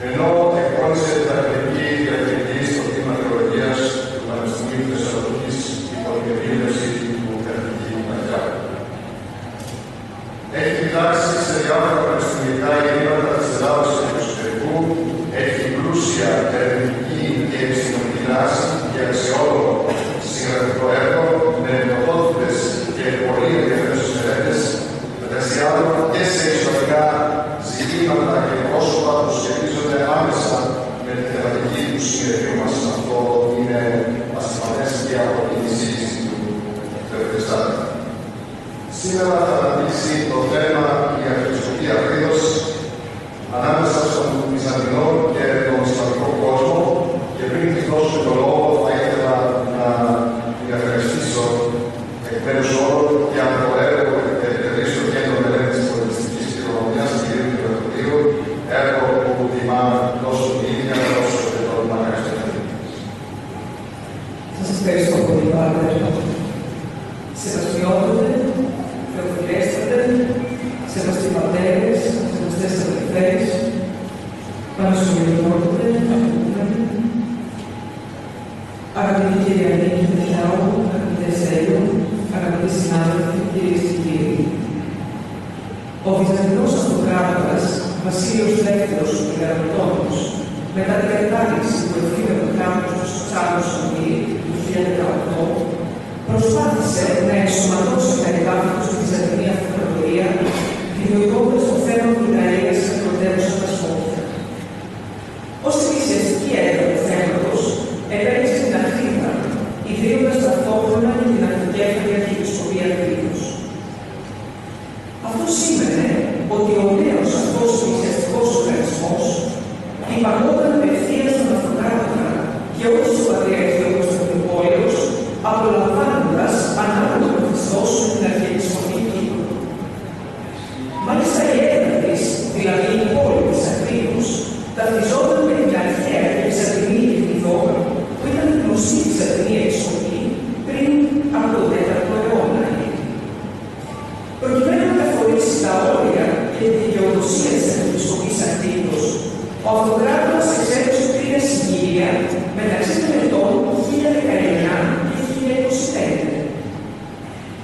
ενώ εκπώνησε διδακτική διαθετική στο τμήμα Θεολογίας του Πανεπιστημίου Θεσσαλονίκης υπό την επίδευση του καθηγητή Μαριάκου. Έχει διδάξει σε διάφορα πανεπιστημιακά ιδρύματα της Ελλάδας και του εξωτερικού, έχει πλούσια ερευνητική και επιστημονική δράση και αξιόλογο συγγραφικό έργο με πρωτότυπες και πολύ ενδιαφέρουσες μελέτες, μεταξύ άλλων και σε ιστορικά ζητήματα και πρόσωπα που σχετίζονται άμεσα με τη θεματική του συνεδρίου μας. Αυτό είναι ασφαλές και από την εισήγηση του Θεοδεστάτη. Σήμερα θα αναπτύξει το θέμα η Αρχιεπισκοπή Αχρίδος ανάμεσα στον Βυζαντινό και τον Ισλαμικό κόσμο, και πριν της δώσω το λόγο θα ήθελα να την ευχαριστήσω εκ μέρους όλων για το έργο που επιτελεί στο Κέντρο Μελέτης Πολιτιστικής Κληρονομιάς κ. Πρωτοδείου, έργο που τιμά τόσο την ίδια όσο και τον Μαγκαστέλη. Σας ευχαριστώ πολύ, Πάτερ. Σεβαστιότατε, Θεοφιλέστατε, σεβαστοί πατέρες, σεβαστές αδελφές, Πανασχολικότατε, αγαπητή κυρία Νίκη Μιχάου, αγαπητέ Σέλιο, αγαπητοί συνάδελφοι, κυρίες και κύριοι. Ο Βυζαντινός Αυτοκράτορας Βασίλειος Δεύτερος Γεραπτώνος, μετά την κατάληξη του εφήμερου κράτους του Τσάρου Σαμί του 2018, προσπάθησε να ενσωματώσει τα εδάφια στη Βυζαντινή Αυτοκρατορία, δημιουργώντας το θέμα του Ιταλίας και προτέρως στα Σκόπια. Ως εκκλησιαστική έδρα του θέματος, επέλεξε την Αχρίδα, ιδρύοντας ταυτόχρονα και την Αρχικέφαλη Αρχιεπισκοπή Αχρίδος. Αυτό σήμαινε ότι ο νέος αυτός εκκλησιαστικός οργανισμός υπαγόταν απευθείας στον Αυτοκράτορα και όχι στο Πατριαρχείο Κωνσταντινούπολεως, απολαμβάνοντας ανάλογο καθεστώς με την Αρχιεπισκοπή Κύπρου. Μάλιστα η έδρα της, δηλαδή η πόλη της Αχρίδος, ταυτιζόταν με την αρχαία και Βυζαντινή Αιγυπτό, που ήταν γνωστή Βυζαντινή Επισκοπή πριν από τον 4ο αιώνα. Προκειμένου να καθορίσει τα όρια και τη δικαιοδοσία της Αρχιεπισκοπής Αχρίδος, ο Αυτοκράτορας εξέδωσε 3 συγκήρια μεταξύ των ετών 1019 και 1025.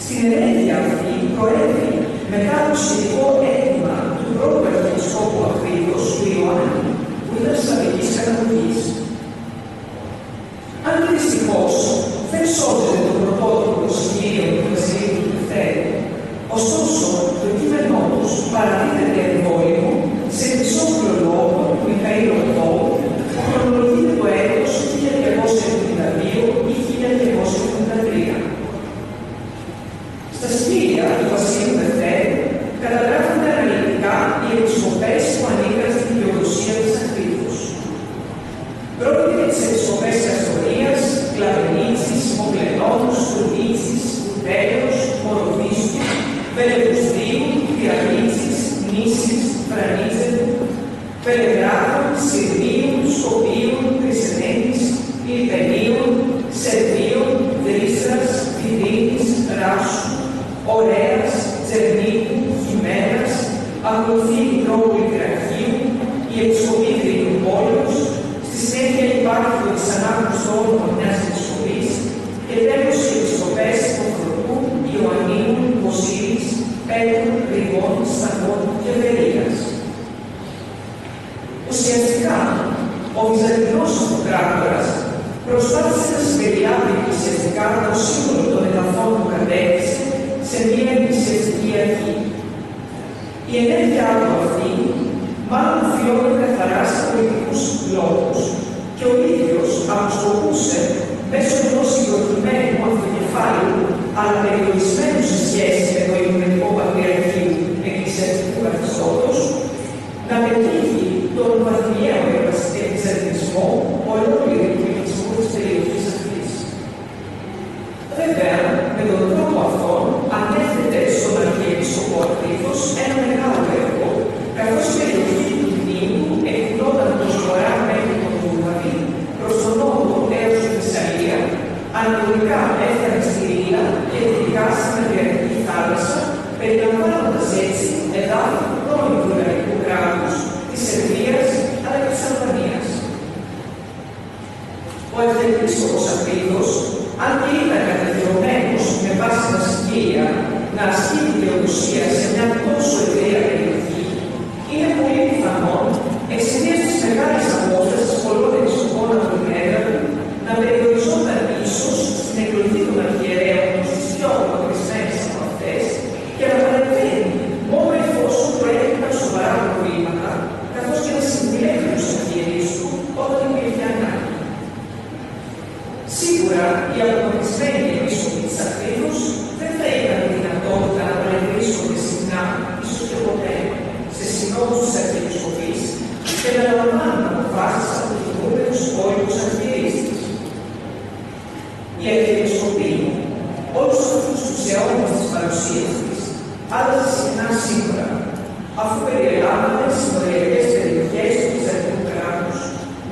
Στην ενέργεια αυτή προέβη μετά το σχετικό αίτημα του πρώτου Αρχιεπισκόπου Αχρίδος, του Ιωάννη, που ήταν σλαβικής καταγωγής. Αν και δυστυχώς δεν σώζεται το πρωτότυπο συγκύριο του Βασιλείου του Δευτέρου, ωστόσο το κείμενό τους παραδίδεται εμβόλυμο σε μισόφυλλο λόγο του Μιχαήλ Οδόου, που χρονολογείται το έτος 1272 ή 1273. Στα σκύρια του Βασιλείου Δευτέρου καταγράφονται αναλυτικά οι επισκοπές που ανήκαν στην δικαιοδοσία της Αχρίδος. Πρόκειται για τις επισκοπές της Αστορίας, Κλαβενίτσης, Μοκλενόνους, Τουρνίτσης, Κουτέλεως, Μοροδίστου, Πελεγουστίου, Διαγλίτσης, Νήσης, Φρανίζετου, Πελεγράδων, Συρμίων, Σκοπίων, Κρυσενέτης, Λιπενίων, Σερβίων, Δρύσσας, Φιδίνης, Ράσου, Ωραίας, Τσερνίκου, Χιμένας, ακολουθεί η Μητρόπολη Γραφείου, η Επισκοπή Κρητοπόλεως, στη συνέχεια υπάρχει ο δυσανάγνωστος στο όνομα μιας επισκοπής και τέλος οι επισκοπές Κοφροτού, Ιωαννίνου, Βασίλης, Πέτρου, Ρηγών, Σταυρών και Βερίας. Ουσιαστικά, ο Βυζαντινός Αυτοκράτορας προσπάθησε να συμπεριλάβει εκκλησιαστικά το σύνολο των εδαφών που κατέκτησε σε μια εκκλησιαστική αρχή. Η ενέργειά του αυτή μάλλον οφειλόταν καθαρά σε πολιτικούς λόγους και ο ίδιος αποσκοπούσε μέσω ενός συγκροτημένου αυτοκεφάλου, αλλά περιορισμένου σε σχέση με το Οικουμενικό Πατριαρχείο εκκλησιαστικού καθεστώτος, να πετύχει τον βαθμιαίο εκκλησιασμό ολόκληρου του ελληνισμού της περιοχής αυτής. Βέβαια, με τον τρόπο αυτόν ανέφερε στον Αρχιεπίσκοπο Αχρίδος ένα μεγάλο έργο, καθώς η περιοχή του Λιμνίου εκδηλώταν προς βορρά μέχρι τον Βουλγαρί, προς τον νότο έως τη Θεσσαλία, ανατολικά έφτανε στη Ρήλα και δυτικά στην Αδριατική θάλασσα, περιλαμβάνοντας έτσι εδάφη του πρώην βουλγαρικού κράτους Ο Αρχιεπίσκοπος Αφρίδος, αν και ήταν καταδειωμένος με βάση τα σκύρια να ασκεί τη δικαιοδοσία σε μια τόσο ευρεία περιοχή, είναι πολύ πιθανόν εξαιτίας της μεγάλης απόστασης πολλών επισκοπών από την έδρα του να περιοριζόταν ίσως στην εκλογή των αρχιερέων στις πιο αποκρισμένες από αυτές και να παρεμβαίνει μόνο εφόσον προέκυπταν σοβαρά προβλήματα, καθώς και να συμβουλεύει τους αρχιερείς του όταν υπήρχε ανάγκη. Σίγουρα οι αποκρισμένοι επίσκοποι της Αφρίδος δεν θα είχαν τη δυνατότητα να παρεμβρίσκονται συχνά, ίσως και ποτέ, σε συνόδους της Αρχιεπισκοπής και να λαμβάνουν αποφάσεις από τους νούμερους υπόλοιπους αρχιερείς της. Η Αρχιεπισκοπή, όλους αυτούς τους αιώνες της παρουσίας της, άλλαζε συχνά σύνορα, αφού περιελάμβανε συνοριακές περιοχές του Βυζαντινού κράτους,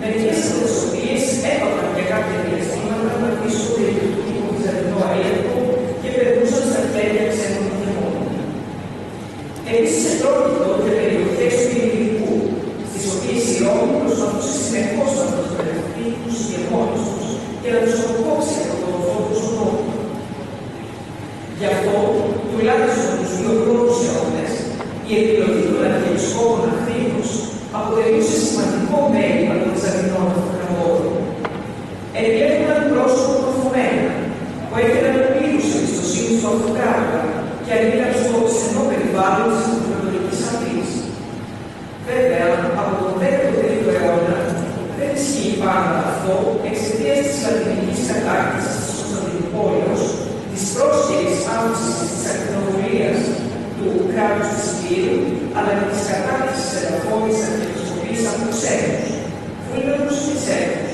μερικές από τις οποίες έπαπαν για κάποια διαστήματα να βρίσκονται υπό βυζαντινό έλεγχο και περνούσαν στα χέρια ξένων ηγεμόνων. Επίσης, επρόκειτο για περιοχές του Ιλυρικού, στις οποίες η Ρώμη προσπαθούσε συνεχώς να προσφερθεί τους ηγεμόνες τους και να τους αποκόψει από τον οδό του νόμου. Γι' αυτό, τουλάχιστον τους δύο πρώτους αιώνες, η επιλογή των Αρχιεπισκόπων Αφρίδος αποτελούσε σημαντικό μέλημα των Βυζαντινών αυτοκρατόρων. Επιλέγονταν πρόσωπο μορφωμένα, που έφεραν πλήρους εμπιστοσύνη στο αυτοκράτορα και ανήκαν στο στενό περιβάλλον της Αυτοκρατορικής Αφρής. Βέβαια, από τον 13ο αιώνα δεν ισχύει πάντα αυτό εξαιτίας της λατινικής κατάκτησης της Κωνσταντινούπολης, της πρόσχερης αύξησης της ακτινοβολίας του κράτους της Υπήρου, αλλά και της κατάκτησης εδαφών της Αρχιεπισκοπής από ξένους, Βούλγαρους και Σέρβους.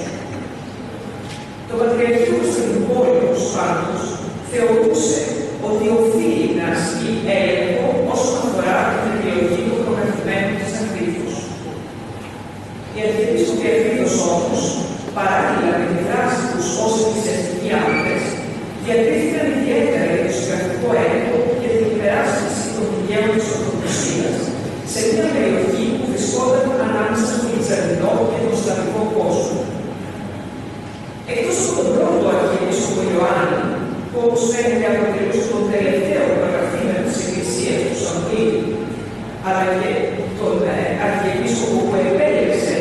Το Πατριαρχείο Κωνσταντινούπολης πάντως θεωρούσε ότι οφείλει να ασκεί έλεγχο όσον αφορά την επιλογή των προκαθημένων της Αφρίδος. Οι Αρχιεπίσκοποι Αφρίδος όμως, παράλληλα με τη δράση τους ως εκκλησιαστικοί άντρες, διατηρήθηκαν ιδιαίτερα για το συγγραφικό έργο και την υπεράσπιση των δικαίων της Ορθοδοξίας σε μια περιοχή που βρισκόταν ανάμεσα στον Βυζαντινό και τον Σλαβικό κόσμο. Εκτός από τον πρώτο Αρχιεπίσκοπο Ιωάννη, που όπως φαίνεται αποτελούσε τον τελευταίο προκαθήμενο της Εκκλησίας του Σαντήλου, αλλά και τον Αρχιεπίσκοπο που επέλεξε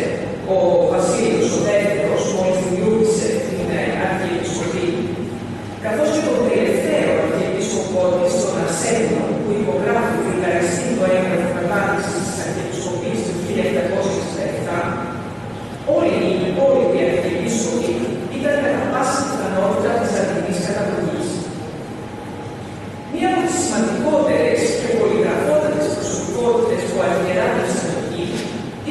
ο Βασίλειος ο Δεύτερος μόλις δημιούργησε την Αρχιεπισκοπή, καθώς και τον τελευταίο Αρχιεπίσκοπο της των Αρσένιων που υπογράφει φιλαριστή το έγγραφο κατάρτισης της Αρχιεπισκοπής του 1767, όλοι οι υπόλοιποι Αρχιεπίσκοποι ήταν κατά πάσα πιθανότητα της λατινικής καταγωγής. Μία από τις σημαντικότερες και πολυγραφότατες προσωπικότητες που αρχιεράτησαν εκεί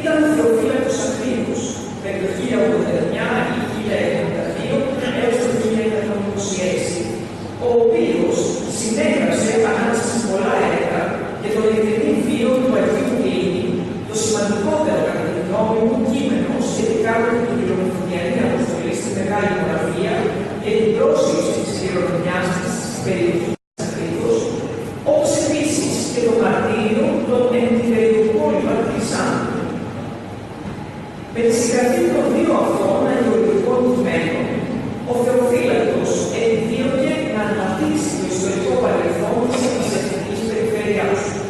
ήταν ο Θεοφύλακος Αφρίδος, περί το 1089 ή 1092 έως το 1126, ο οποίος συνέγραψε ανάμεσα σε πολλά έργα και τον ειλικρινή βίο του Αγίου Πλήνη, το σημαντικότερο κατά τη γνώμη μου κείμενο σχετικά με την Κυρομυθωδιανή Αποστολή στη Μεγάλη Μοραβία και την πρόσληψη της κληρονομιάς της στην περιοχή της Αφρίδος, όπως επίσης και το μαρτύριο των εντυπωσιακών Πατρισσάντων. Με τη συγγραφή των δύο αυτών αγιολογικών κειμένων, ο Θεοφύλακτος επιδίωκε να αναπτύξει το ιστορικό παρελθόν της εκκλησιαστικής περιφέρειάς του.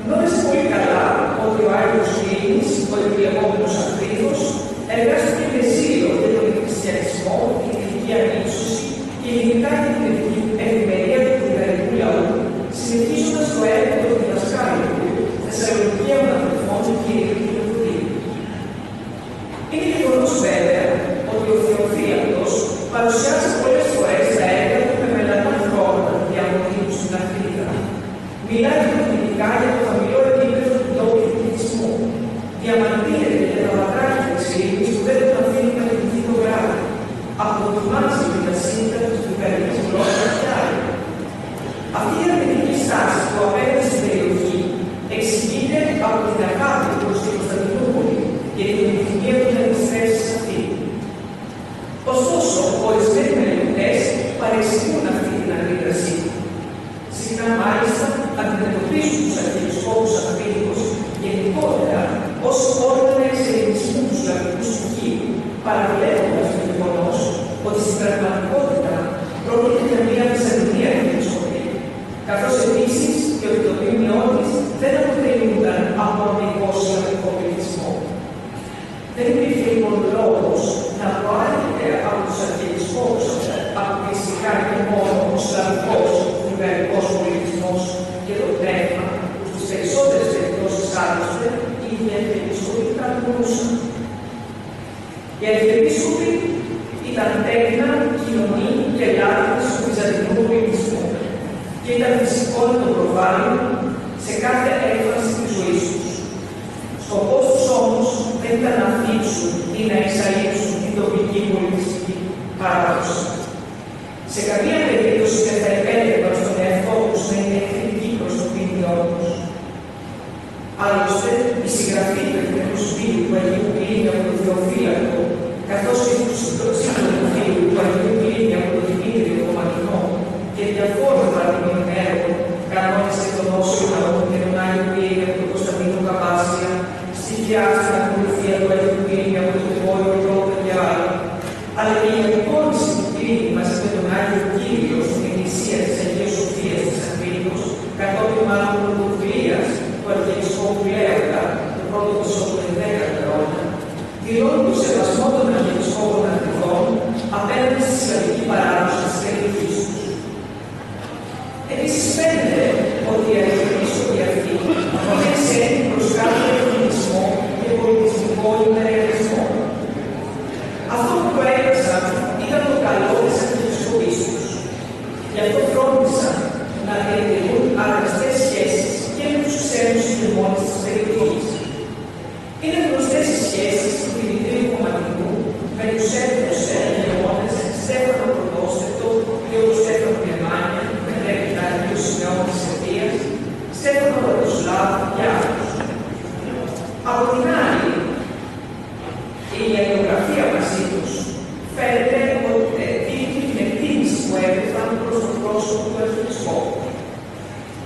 Γνώριζε πολύ καλά ότι ο Άγιος Πλήνης, ο επιλεγόμενος Αφρίδος, εργάστηκε με ζήλο για τον εκκλησιασμό, την ηθική ανύψωση και γενικά την ευημερία του βουλγαρικού λαού, συνεχίζοντας το έργο των διδασκάλων του, Θεσσαλονικαίων αδελφών και Ειρηνικού Φωτίου. Είναι γεγονός βέβαια ότι ο Θεοφύλακτος παρουσιάζει πολλές φορές τα έργα του με μελανά χρώματα διαμονή του στην Αφρίδα. Μιλάει υποτιμητικά για το χαμηλό επίπεδο του τόπιου πληθυσμού. Διαμαρτύρεται για τα βατράχια της ειρήνης που δεν τον αφήνει να κοιμηθεί το βράδυ. Αποδοκιμάζει με τα σύνταγμα της βουλγαρικής γλώσσας και άλλα. Αυτή η αρνητική στάση του απέναντι στην περιοχή εξηγείται από την αγάπη προς την Κωνσταντινούπολη και την επιθυμία του να επιστρέψει σε αυτή. Ωστόσο, ορισμένοι μελετητές παρεξηγούν αυτή την αντίδρασή του. Συχνά, μάλιστα, αντιμετωπίζουν τους αρχιεπισκόπους Αφρίδος γενικότερα ως όργανα εξελινισμού του σλαβικού στοιχείου παραβλέποντας το γεγονός ότι στην πραγματικότητα πρόκειται για μια δυσαρμονία επισκοπή, καθώς επίσης και ότι το μνημείο της δεν αποτελούνταν από αμυντικό σλαβικό πληθυσμό. Δεν υπήρχε λοιπόν λόγος να προάγεται από τους αρχιεπισκόπους αποκλειστικά και μόνο ο σλαβικός βουλγαρικός πολιτισμός και το πνεύμα, που στις περισσότερες περιπτώσεις άλλωστε οι ίδιοι αρχιεπισκόποι κατηγορούσαν. Οι αρχιεπίσκοποι ήταν τέκνα, κοινωνοί και λάθος του βυζαντινού πολιτισμού και ήταν φυσικό να το προβάλλουν σε κάθε έκφραση της ζωής τους. Σκοπός τους όμως δεν ήταν να θίξουν ή να εξαλείψουν την τοπική πολιτιστική παράδοση. Σε καμία περίπτωση δεν θα επέτρεπαν στον εαυτό τους να είναι εχθρικοί προς το ποιμνιό τους. Άλλωστε, η συγγραφή του Εθνικού Σπίτου του Αγίου Πυρήνη από τον Θεοφύλακο, καθώς και του σύντομου φίλου του Αγίου Πυρήνη από τον Δημήτριο τον Μαγνό και διαφόρων παραδείγματων έργων, κανόνες εκδομώσεων λαού και τον Άγιο Πυρήνη από τον Κωνσταντίνο Καβάσια, στοιχεία στην ακολουθία του Αγίου Πυρήνη από τον Βόρειο Ευρώπη και άλλα, αλλά και η απεικόνιση του Πυρήνη μαζί με τον Άγιο Κύριο στην Εκκλησία της Αγίας Σοφίας της Αθήνος, κατόπιν μάλλον πρωτοβουλίας του Αρχιεπισκόπου Λέοντα, το πρώτο μισό του 10ου αιώνα, δηλώνουν το σεβασμό των αρχιεπισκόπων Αθηνών απέναντι στη σλαβική παράδοση της περιοχής τους. Επίσης, φαίνεται ότι οι αρχιεπίσκοποι αυτοί είναι εξαίρετοι προς κάθε εθνισμό και πολιτισμικό υπερεαλισμό. Αυτό που προέκυψαν ήταν το καλό της αρχιεπισκοπής τους. Γι' αυτό φρόντισαν να διατηρούν αγαστές σχέσεις και με τους ξένους ηγεμόνες της περιοχής. Είναι γνωστές οι σχέσεις του Δημητρίου Κομματινού με τους Έλληνες ηγεμόνες Στέφανο Πρωτόστευτο, Γιώργο Στέφανο Γερμάνια, μετέπειτα Αγίου Σιμεών της Σερβίας, Στέφανο Ρωτοσλάβου και άλλους. Από την άλλη, η αλληλογραφία μαζί τους φαίνεται ότι δείχνει την εκτίμηση που έπαιζαν προς το πρόσωπο του Αρχιεπισκόπου.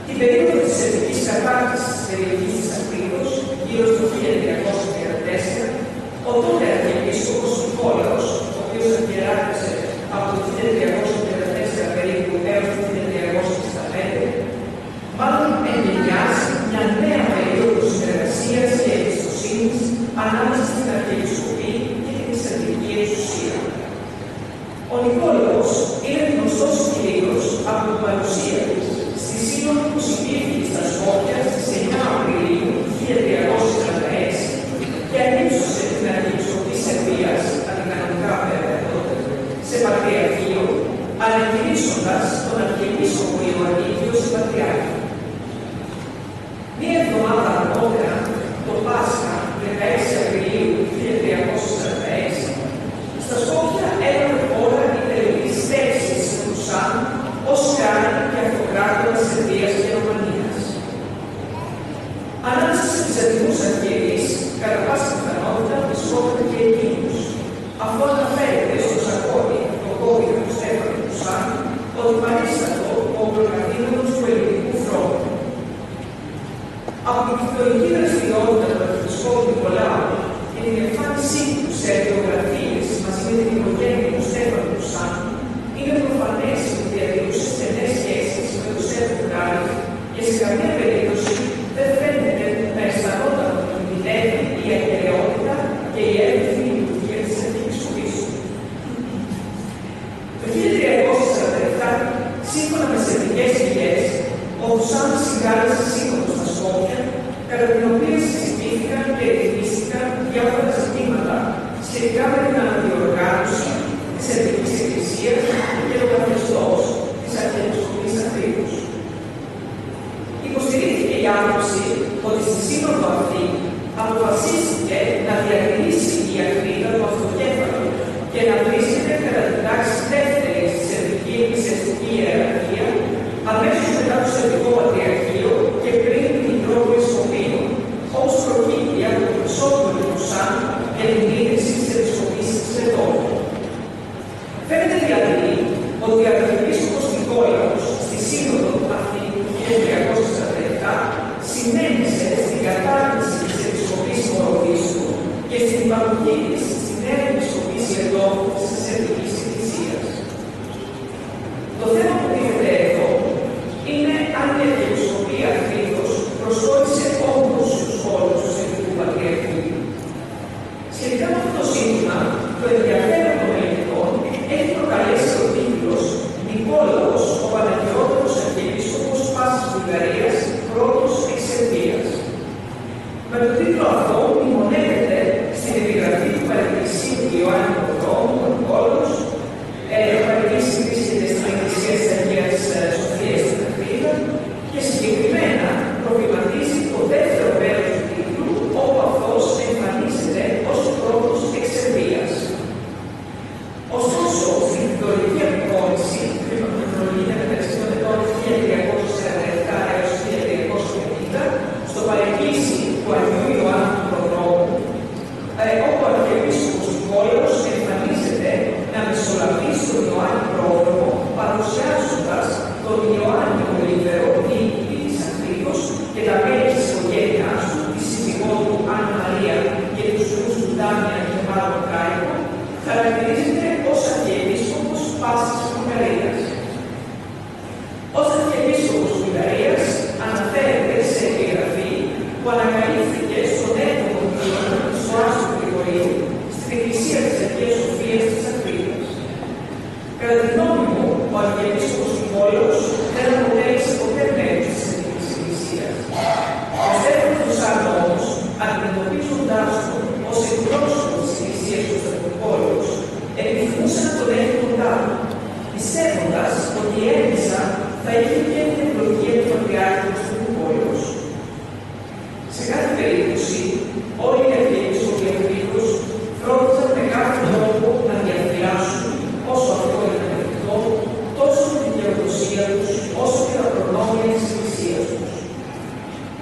Την περίοδο της σερβικής κατάκτησης της περιοχής της Αθήνος, γύρω στο 1334, ο τότε Αρχιεπίσκοπος Νικόλαος, ο οποίος αρχιεράρχησε από το 1334 περίπου έως το 1365, μάλλον εγκαινιάζει μια νέα περίοδο συνεργασίας και εμπιστοσύνης ανάμεσα στην Αρχιεπισκοπή και την Βυζαντινή εξουσία. Ο Νικόλαος είναι γνωστός κυρίως από την παρουσία της στη σύνοδο που συμπήθηκε στα Σκόπια στις 9 Απριλίου 1346 και ανύψωσε την Αρχιεπισκοπή Σερβίας, αντικανονικά βέβαια τότε, σε πατριαρχείο, ανακηρύσσοντας τον Αρχιεπίσκοπο Ιωαννίδιο σε πατριάρχη. Μία εβδομάδα αργότερα, το Πάσχα, 16 Απριλίου 1346, στα Σκόπια έλαβε χώρα η τελική στέψη της Κρουσάν ως χάρη και αυτοκράτορα Σερβίας και Ρωμανίας. Ανάμεσα στους Βυζαντινούς αρχιερείς, κατά πάσα πιθανότητα βρισκόταν και εκείνους. Αυτό αναφέρεται στο Σακώδη, το κώδικα του Στέφανου Κρουσάν, ότι παρίστατο ο προκαθήμενος του ελληνικού φρόντου. Από την κυκλοϊκή δραστηριότητα του Αρχιεπισκόπου Νικολάου και την εμφάνισή του σε βιογραφίες μαζί με την οικογένεια του Στέφανου Κρουσάν, είναι προφανές ότι διατηρούσε στενές σχέσεις με τον Στέφανο Κράλη και σε καμία περίπτωση δεν φαίνεται να αισθανόταν ότι κινδυνεύει η ακεραιότητα και η εύρυθμη λειτουργία της Αρχιεπισκοπής του. Το 1347, σύμφωνα με σερβικές πηγές, ο Ουσάν συγκάλεσε σύνοδο στα Σκόπια, κατά την οποία συζητήθηκαν και ρυθμίστηκαν διάφορα ζητήματα σχετικά με την αναδιοργάνωση της Σερβικής Εκκλησίας και το καθεστώς της Αρχιεπισκοπής Αθήνος. Υποστηρίχθηκε η άποψη ότι στη σύνοδο αυτή αποφασίστηκε να διατηρήσει η Αθήνα το αυτοκέφαλο και να βρίσκεται κατά την τάξη δεύτερη στη Σερβική Εκκλησιαστική Ιεραρχία, αμέσως μετά το Σερβικό Πατριαρχείο και πριν την πρώτη Επισκοπή, όπως προκύπτει από το Χρυσόβουλο του Κουσάν για την ίδρυση της Επισκοπής της Μετώπου. Φαίνεται δηλαδή ότι ο Αρχιεπίσκοπος Νικόλαος στη σύνοδο αυτή του 1347 συνέχισε στην κατάρτιση της Επισκοπής Μοροβίστου και στην υπαρχή της στην νέα επισκοπήση εντόπου της Σερβικής Εκκλησίας. Το θέμα που τίθεται εδώ είναι αν η Αρχιεπισκοπία Κρήτος προσχώρησε όντως στους χώρους του Σερβικού Πατριαρχείου. Σχετικά με αυτό το ζήτημα, το ενδιαφέρον των ελληνικών έχει προκαλέσει ο τίτλος «Νικόλαος, ο Παναγιώτερος Αρχιεπίσκοπος Πάσης Βουλγαρίας, πρώτος εξ Σερβίας». Με τον τίτλο αυτό μνημονεύεται στην επιγραφή του Παρεκκλησίου του Ιωάννη Πρωτόμου, ο Νικόλαος. Η παρεκκλήση βρίσκεται στην Εκκλησία της Αγίας Σοφίας στην Αθήνα και συγκεκριμένα προβληματίζει το δεύτερο μέρος του τίτλου, όπου αυτός εμφανίζεται ως πρώτος εξ Σερβίας. Ωστόσο, στην ιστορική απεικόνηση, η χρονολογία μεταξύ των ετών 1347 έως 1350, στο παρεκκλήσι του Αγίου Ιωάννου του Προδρόμου, όπου ο Αρχιεπίσκοπος Νικόλαος εμφανίζεται να μεσολαβήσει τον Ιωάννη Πρόδρομο, παρουσιάζοντας τον Ιωάννη Ολίβερο, διοικητή της Ακρίτος και τα μέλη της οικογένειάς του, τη σύζυγό του Άννα Μαρία και τους γιους του Ντάμιαν και Μάρκο Κάικο, χαρακτηρίζεται ως Αρχιεπίσκοπος Πάσης Βουλγαρίας. Ως Αρχιεπίσκοπος Βουλγαρίας αναφέρεται σε επιγραφή που ανακαλύφθηκε στον 7ο κείμενο του Άστου Γρηγορίου στην Εκκλησία της Αγίας Σοφίας της Ακρίτας. Κατά τη γνώμη μου, ο Αρχιεπίσκοπος Νικόλαος δεν αποτέλεσε ποτέ μέλος της Εθνικής Εκκλησίας. Πιστεύοντας τον Σάρνο όμως, αντιμετωπίζοντάς τον ως εκπρόσωπο της Εκκλησίας του Στρατοπόλεως, επιθυμούσε να τον έχει κοντά του, πιστεύοντας ότι έμεσα θα είχε και την εκλογία του Πατριάρχη του Στρατοπόλεως. Σε κάθε περίπτωση, όλοι οι Αρχιεπίσκοποι Ακρίτος φρόντιζαν με κάθε τρόπο να διαφυλάσσουν, όσο αυτό ήταν εφικτό, τόσο την δικαιοδοσία τους, όσο και τα προνόμια της Εκκλησίας τους.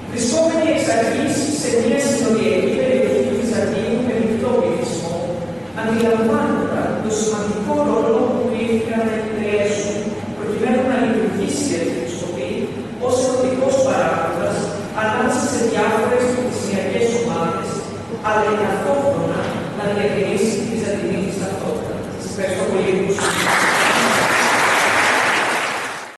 Βρισκόμενοι εξ αρχής σε μια συνοριακή περιοχή του Βυζαντίου με μεικτό πληθυσμό, αντιλαμβάνονταν το σημαντικό ρόλο που κλήθηκαν να επιτελέσουν προκειμένου να λειτουργήσει η Αρχιεπισκοπή ως ενωτικός παράγοντας ανάμεσα σε διάφορες εκκλησιακές ομάδες, αλλά και